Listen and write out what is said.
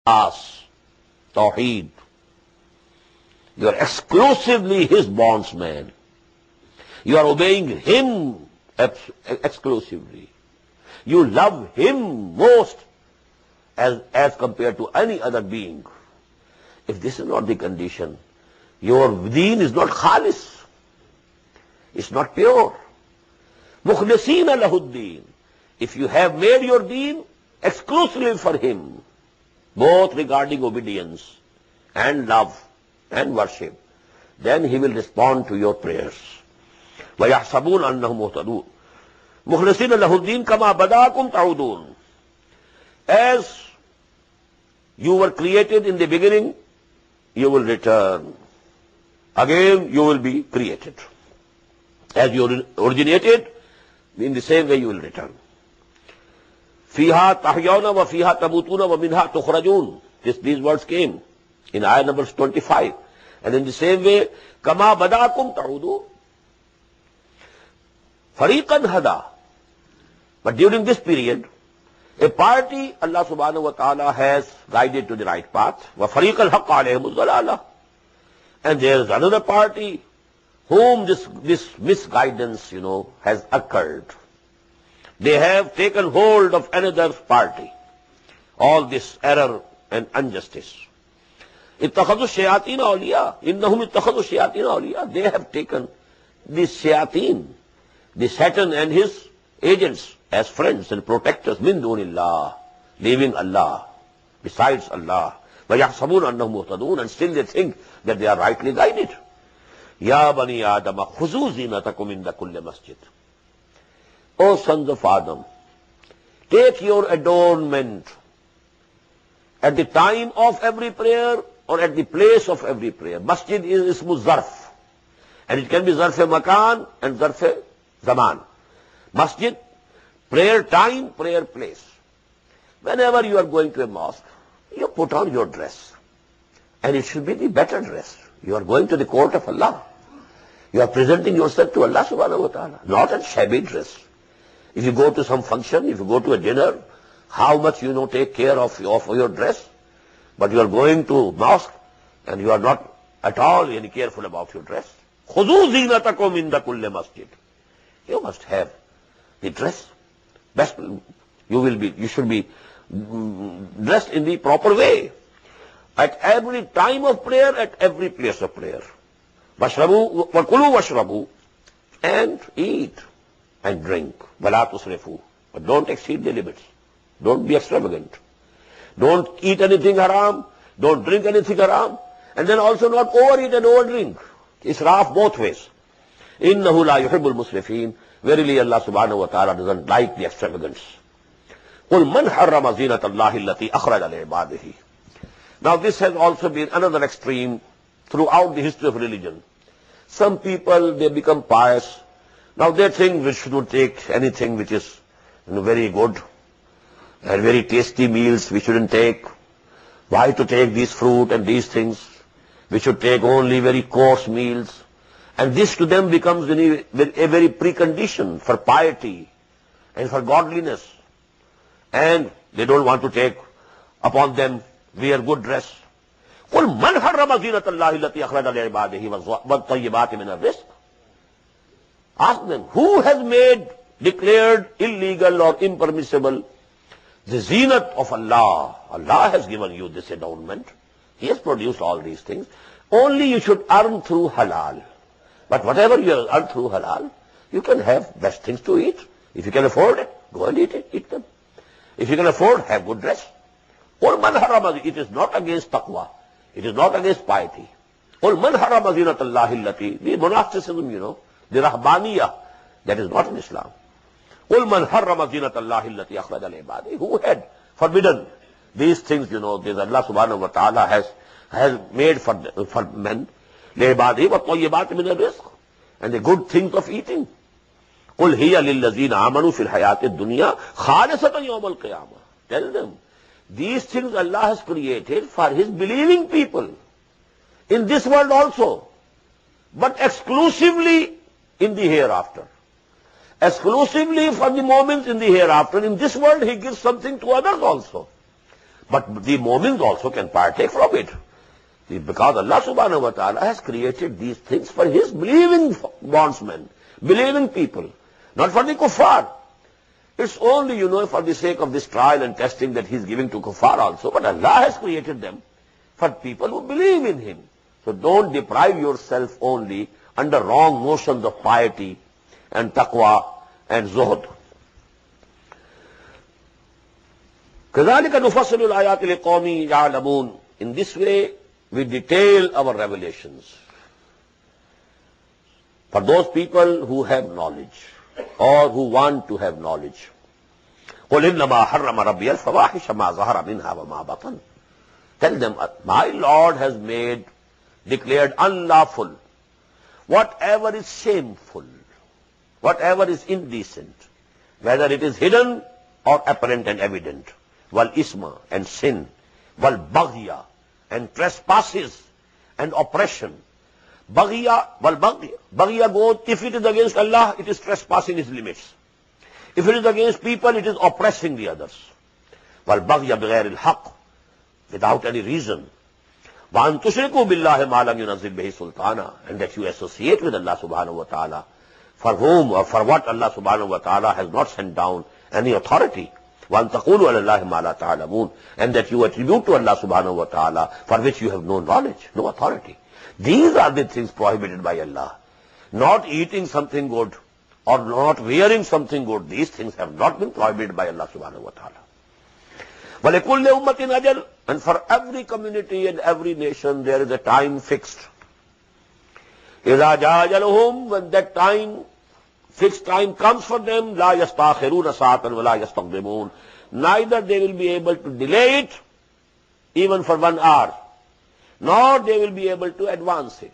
As, Tawheed. You are exclusively his bondsman. You are obeying him exclusively. You love him most as compared to any other being. If this is not the condition, your deen is not khalis. It's not pure. Mukhlisina lahuddin. If you have made your deen exclusively for him, both regarding obedience and love and worship, then he will respond to your prayers. وَيَحْسَبُونَ أَنَّهُمْ مُهْتَدُونَ مُخْلِصِينَ لَهُ الدِّينَ كَمَا بَدَاكُمْ تَعُودُونَ. As you were created in the beginning, you will return. Again, you will be created. As you originated, in the same way you will return. فِيهَا تَحْيَوْنَ وَفِيهَا تَمُوتُونَ وَمِنْهَا تُخْرَجُونَ. These words came in ayah number 25. And in the same way, كَمَا بَدَاكُمْ تَعُودُونَ. فَرِيقًا هَدَى. But during this period, a party Allah subhanahu wa ta'ala has guided to the right path. وَفَرِيقًا حَقَّ عَلَيْهِمُ الضَّلَالَةُ. And there is another party whom this misguidance, has occurred. They have taken hold of another party. All this error and injustice. اتخذوا الشياطين أولياء إنهم اتخذوا الشياطين أولياء. They have taken the shayateen, the Satan and his agents, as friends and protectors, min dunillah, leaving Allah, besides Allah. وَيَحْسَبُونَ أَنَّهُمْ مُهْتَدُونَ. And still they think that they are rightly guided. يَا بَنِي آدَمَ خُذُوا زِينَتَكُمْ عِنْدَ كُلِّ مَسْجِدٍ. O sons of Adam, take your adornment at the time of every prayer or at the place of every prayer. Masjid is ismu zarf. And it can be zarf-e-makan and zarf-e-zaman. Masjid, prayer time, prayer place. Whenever you are going to a mosque, you put on your dress. And it should be the better dress. You are going to the court of Allah. You are presenting yourself to Allah subhanahu wa ta'ala, not a shabby dress. If you go to some function, if you go to a dinner, how much take care of your dress, but you are going to mosque and you are not at all any careful about your dress. خُذُوا زِينَتَكُمْ عِنْدَ كُلِّ مَسْجِدٍ. You must have the dress. Best, you should be dressed in the proper way. At every time of prayer, at every place of prayer. وَاشْرَبُوا وَكُلُوا وَاشْرَبُوا. And eat and drink. وَلَا تُسْرِفُوا. But don't exceed the limits. Don't be extravagant. Don't eat anything haram. Don't drink anything haram. And then also not overeat and overdrink. Israf both ways. إِنَّهُ لَا يُحِبُّ الْمُسْرِفِينَ. Verily Allah subhanahu wa ta'ala doesn't like the extravagance. قُلْ مَنْ حَرَّمَ زِينَةَ اللَّهِ الَّتِي أَخْرَجَ لِعِبَادِهِ. Now this has also been another extreme throughout the history of religion. Some people, they become pious. Now they think we shouldn't take anything which is very good and very tasty meals we shouldn't take. Why to take these fruit and these things? We should take only very coarse meals. And this to them becomes a very precondition for piety and for godliness. And they don't want to take upon them wear good dress. قُلْ مَنْ حَرَّمَ زِينَةَ اللَّهِ الَّتِي أَخْرَجَ لِعِبَادِهِ وَالطَّيِّبَاتِ مِنَ الرِّزْقِ. Ask them, who has declared illegal or impermissible the zinat of Allah? Allah has given you this endowment. He has produced all these things. Only you should earn through halal. But whatever you earn through halal, you can have best things to eat. If you can afford it, go and eat them. If you can afford, have good dress. It is not against taqwa. It is not against piety. The monasticism, the rahbaniyah, that is not in Islam. Who had forbidden these things, this Allah subhanahu wa ta'ala has made for men. And the good things of eating. Tell them, these things Allah has created for His believing people. In this world also. But exclusively in the hereafter. Exclusively for the moments in the hereafter. In this world He gives something to others also. But the Mu'mins also can partake from it. Because Allah subhanahu wa ta'ala has created these things for His believing bondsmen, believing people, not for the kuffar. It's only, for the sake of this trial and testing that He's giving to kuffar also. But Allah has created them for people who believe in Him. So don't deprive yourself only under wrong notions of piety and taqwa and zuhd. كَذَلِكَ نُفَصِّلُ الْآيَاتِ لِقَوْمٍ يَعْلَمُونَ. In this way, we detail our revelations for those people who have knowledge or who want to have knowledge. قُلْ إِنَّمَا حَرَّمَ رَبِّيَ الْفَوَاحِشَ مَا ظَهَرَ مِنْهَا وَمَا بَطَنَ. Tell them, my Lord has declared unlawful whatever is shameful, whatever is indecent, whether it is hidden or apparent and evident. Wal isma, and sin. Wal baghya, and trespasses and oppression. Baghya goes, if it is against Allah, it is trespassing His limits. If it is against people, it is oppressing the others. Wal baghya bighayr al-haq, without any reason. Wa an tushriku billahi ma lam yunazzil bihi sultana, and that you associate with Allah subhanahu wa ta'ala, for whom or for what Allah subhanahu wa ta'ala has not sent down any authority. وَأَن تَقُولُوا عَلَى اللَّهِ مَا لَا تَعْلَمُونَ, and that you attribute to Allah subhanahu wa ta'ala for which you have no knowledge, no authority. These are the things prohibited by Allah. Not eating something good or not wearing something good. These things have not been prohibited by Allah subhanahu wa ta'ala. وَلِكُلِّ أُمَّةٍ أَجَلٌ, and for every community and every nation there is a time fixed. إِذَا جَاءَ أَجَلُهُمْ, when that time, fixed time comes for them, لَا يَسْتَأْخِرُونَ سَاعَةً وَلَا يَسْتَقْدِمُونَ, neither they will be able to delay it even for 1 hour, nor they will be able to advance it.